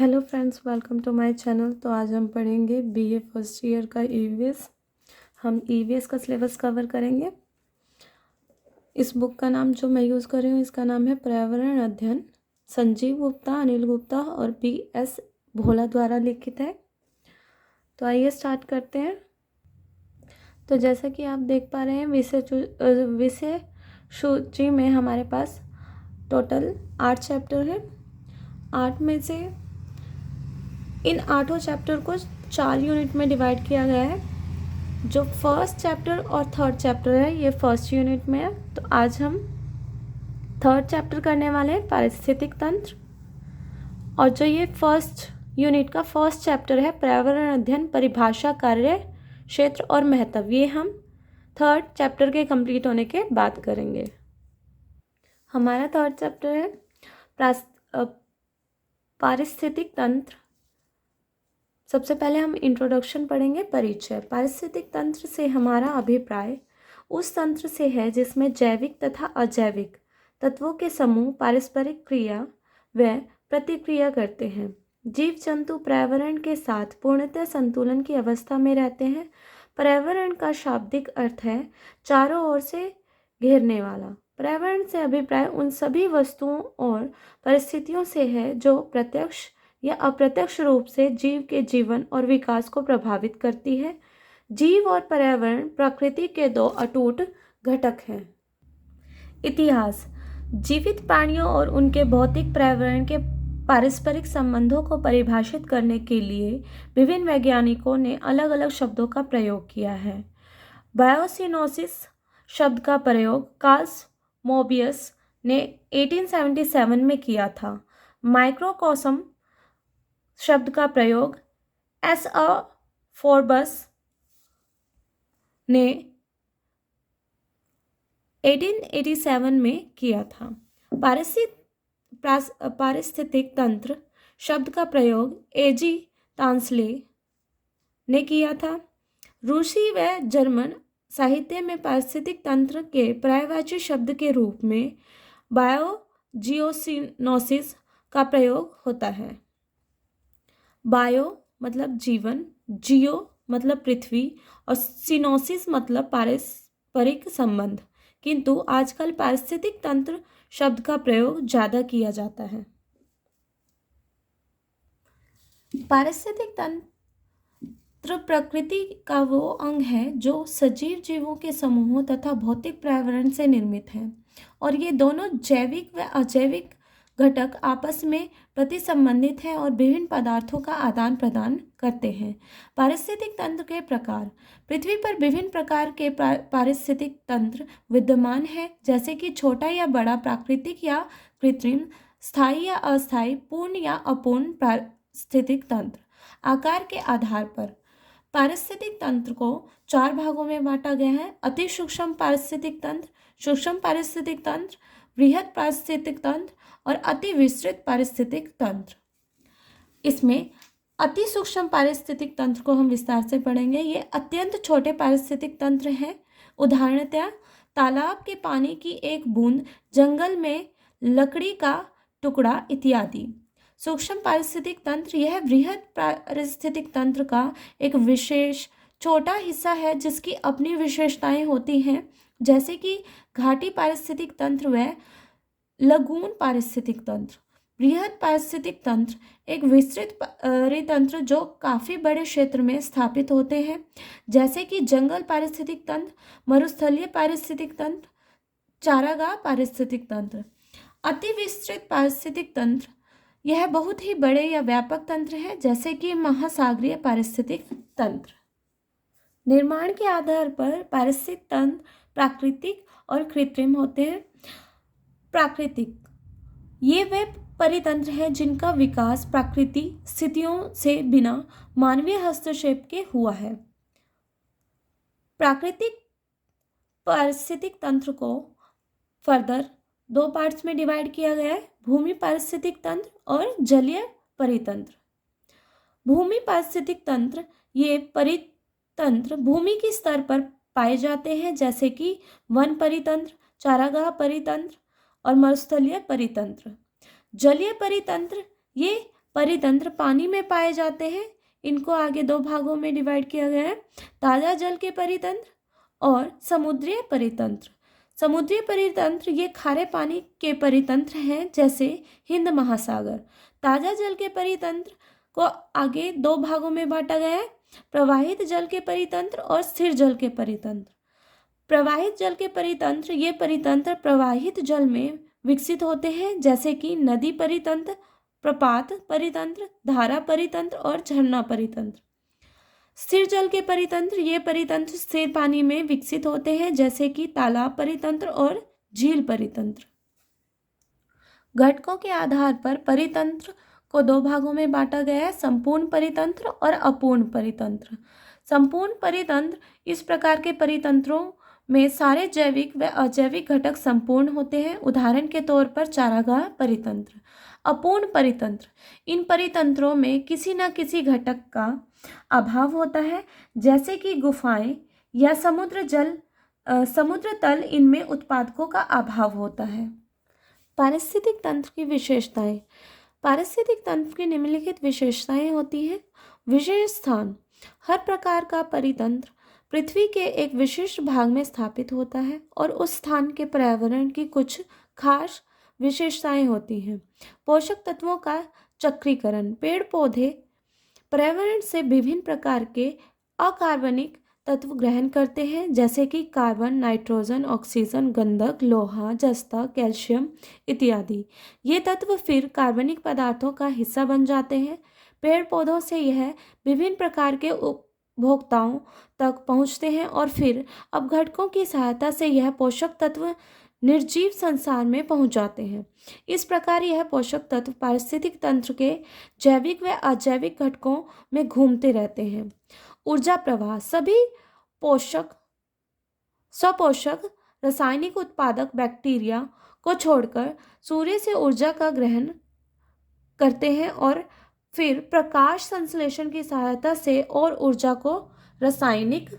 Hello friends, welcome to my channel. तो आज हम पढ़ेंगे बीए फर्स्ट ईयर का ईवीएस। हम ईवीएस का सिलेबस कवर करेंगे। इस बुक का नाम जो मैं यूज़ कर रही हूँ, इसका नाम है पर्यावरण अध्ययन। संजीव गुप्ता, अनिल गुप्ता और BS भोला द्वारा लिखित है। तो आइए स्टार्ट करते हैं। तो जैसा कि आप देख पा रहे हैं, विषय सूची में हमारे पास टोटल 8 चैप्टर हैं। 8 में से इन 8 चैप्टर को 4 यूनिट में डिवाइड किया गया है। जो फर्स्ट चैप्टर और थर्ड चैप्टर है, ये फर्स्ट यूनिट में है। तो आज हम थर्ड चैप्टर करने वाले हैं, पारिस्थितिक तंत्र। और जो ये फर्स्ट यूनिट का फर्स्ट चैप्टर है, पर्यावरण अध्ययन, परिभाषा, कार्य क्षेत्र और महत्व, ये हम थर्ड चैप्टर के कंप्लीट होने के बाद करेंगे। हमारा थर्ड चैप्टर है पारिस्थितिक तंत्र। सबसे पहले हम इंट्रोडक्शन पढ़ेंगे, परिचय। पारिस्थितिक तंत्र से हमारा अभिप्राय उस तंत्र से है जिसमें जैविक तथा अजैविक तत्वों के समूह पारस्परिक क्रिया व प्रतिक्रिया करते हैं। जीव जंतु पर्यावरण के साथ पूर्णतः संतुलन की अवस्था में रहते हैं। पर्यावरण का शाब्दिक अर्थ है चारों ओर से घेरने वाला। पर्यावरण से अभिप्राय उन सभी वस्तुओं और परिस्थितियों से है जो प्रत्यक्ष या अप्रत्यक्ष रूप से जीव के जीवन और विकास को प्रभावित करती है। जीव और पर्यावरण प्रकृति के दो अटूट घटक हैं। इतिहास। जीवित प्राणियों और उनके भौतिक पर्यावरण के पारस्परिक संबंधों को परिभाषित करने के लिए विभिन्न वैज्ञानिकों ने अलग अलग शब्दों का प्रयोग किया है। बायोसिनोसिस शब्द का प्रयोग कार्ल मोबियस ने 1877 में किया था। माइक्रोकॉस्म शब्द का प्रयोग S.A. फोर्बस ने 1887 में किया था। पारिस्थितिक तंत्र शब्द का प्रयोग A.G. तांसले ने किया था। रूसी व जर्मन साहित्य में पारिस्थितिक तंत्र के पर्यायवाची शब्द के रूप में बायोजियोसिनोसिस का प्रयोग होता है। बायो मतलब जीवन, जियो मतलब पृथ्वी और सिनोसिस मतलब पारस्परिक संबंध। किंतु आजकल पारिस्थितिक तंत्र शब्द का प्रयोग ज़्यादा किया जाता है। पारिस्थितिक तंत्र प्रकृति का वो अंग है जो सजीव जीवों के समूहों तथा भौतिक पर्यावरण से निर्मित है, और ये दोनों जैविक व अजैविक घटक आपस में प्रतिसंबंधित हैं और विभिन्न पदार्थों का आदान प्रदान करते हैं। पारिस्थितिक तंत्र के प्रकार। पृथ्वी पर विभिन्न प्रकार के पारिस्थितिक तंत्र विद्यमान हैं, जैसे कि छोटा या बड़ा, प्राकृतिक या कृत्रिम, स्थायी या अस्थायी, पूर्ण या अपूर्ण पारिस्थितिक तंत्र। आकार के आधार पर पारिस्थितिक तंत्र को 4 भागों में बांटा गया है। अति सूक्ष्म पारिस्थितिक तंत्र, सूक्ष्म पारिस्थितिक तंत्र, बृहद पारिस्थितिक तंत्र और अति विस्तृत पारिस्थितिक तंत्र। इसमें अति सूक्ष्म पारिस्थितिक तंत्र को हम विस्तार से पढ़ेंगे। ये अत्यंत छोटे पारिस्थितिक तंत्र हैं। उदाहरणतः तालाब के पानी की एक बूंद, जंगल में लकड़ी का टुकड़ा इत्यादि। सूक्ष्म पारिस्थितिक तंत्र यह बृहद पारिस्थितिक तंत्र का एक विशेष छोटा हिस्सा है जिसकी अपनी विशेषताएं होती हैं, जैसे कि घाटी पारिस्थितिक तंत्र व लगून पारिस्थितिक तंत्र। बृहद पारिस्थितिक तंत्र एक विस्तृत तंत्र जो काफ़ी बड़े क्षेत्र में स्थापित होते हैं, जैसे कि जंगल पारिस्थितिक तंत्र, मरुस्थलीय पारिस्थितिक तंत्र, चारागाह पारिस्थितिक तंत्र। अति विस्तृत पारिस्थितिक तंत्र यह बहुत ही बड़े या व्यापक तंत्र है, जैसे कि महासागरीय पारिस्थितिक तंत्र। निर्माण के आधार पर पारिस्थितिक तंत्र प्राकृतिक और कृत्रिम होते हैं। प्राकृतिक ये वे परितंत्र हैं जिनका विकास प्राकृतिक स्थितियों से बिना मानवीय हस्तक्षेप के हुआ है। प्राकृतिक पारिस्थितिक तंत्र को फर्दर 2 पार्ट्स में डिवाइड किया गया है, भूमि पारिस्थितिक तंत्र और जलीय परितंत्र। भूमि पारिस्थितिक तंत्र ये परितंत्र भूमि के स्तर पर पाए जाते हैं, जैसे कि वन परितंत्र, चारागाह परितंत्र और मरुस्थलीय परितंत्र। जलीय परितंत्र ये परितंत्र पानी में पाए जाते हैं। इनको आगे दो भागों में डिवाइड किया गया है, ताजा जल के परितंत्र और समुद्रीय परितंत्र। समुद्रीय परितंत्र ये खारे पानी के परितंत्र हैं, जैसे हिंद महासागर। ताजा जल के परितंत्र को आगे दो भागों में बांटा गया है, प्रवाहित जल के परितंत्र और स्थिर जल के परितंत्र। प्रवाहित जल के परितंत्र ये परितंत्र प्रवाहित जल में विकसित होते हैं, जैसे कि नदी परितंत्र, प्रपात परितंत्र, धारा परितंत्र और झरना परितंत्र। स्थिर जल के परितंत्र ये परितंत्र स्थिर पानी में विकसित होते हैं, जैसे कि तालाब परितंत्र और झील परितंत्र। घटकों के आधार पर परितंत्र को दो भागों में बांटा गया है, संपूर्ण परितंत्र और अपूर्ण परितंत्र। संपूर्ण परितंत्र इस प्रकार के परितंत्रों में सारे जैविक व अजैविक घटक संपूर्ण होते हैं। उदाहरण के तौर पर चारागाह परितंत्र। अपूर्ण परितंत्र, इन परितंत्रों में किसी न किसी घटक का अभाव होता है, जैसे कि गुफाएं या समुद्र तल, इनमें उत्पादकों का अभाव होता है। पारिस्थितिक तंत्र की विशेषताएं। पारिस्थितिक तंत्र की निम्नलिखित विशेषताएं होती हैं। विशेष स्थान, हर प्रकार का परितंत्र पृथ्वी के एक विशिष्ट भाग में स्थापित होता है और उस स्थान के पर्यावरण की कुछ खास विशेषताएं होती हैं। पोषक तत्वों का चक्रीकरण, पेड़ पौधे पर्यावरण से विभिन्न प्रकार के अकार्बनिक तत्व ग्रहण करते हैं, जैसे कि कार्बन, नाइट्रोजन, ऑक्सीजन, गंधक, लोहा, जस्ता, कैल्शियम इत्यादि। ये तत्व फिर कार्बनिक पदार्थों का हिस्सा बन जाते हैं। पेड़ पौधों से यह विभिन्न प्रकार के उपभोक्ताओं तक पहुंचते हैं और फिर अपघटकों की सहायता से यह पोषक तत्व निर्जीव संसार में पहुंच जाते हैं। इस प्रकार यह पोषक तत्व पारिस्थितिक तंत्र के जैविक व अजैविक घटकों में घूमते रहते हैं। ऊर्जा प्रवाह, सभी स्वपोषक रासायनिक उत्पादक बैक्टीरिया को छोड़कर सूर्य से ऊर्जा का ग्रहण करते हैं और फिर प्रकाश संश्लेषण की सहायता से और ऊर्जा को रासायनिक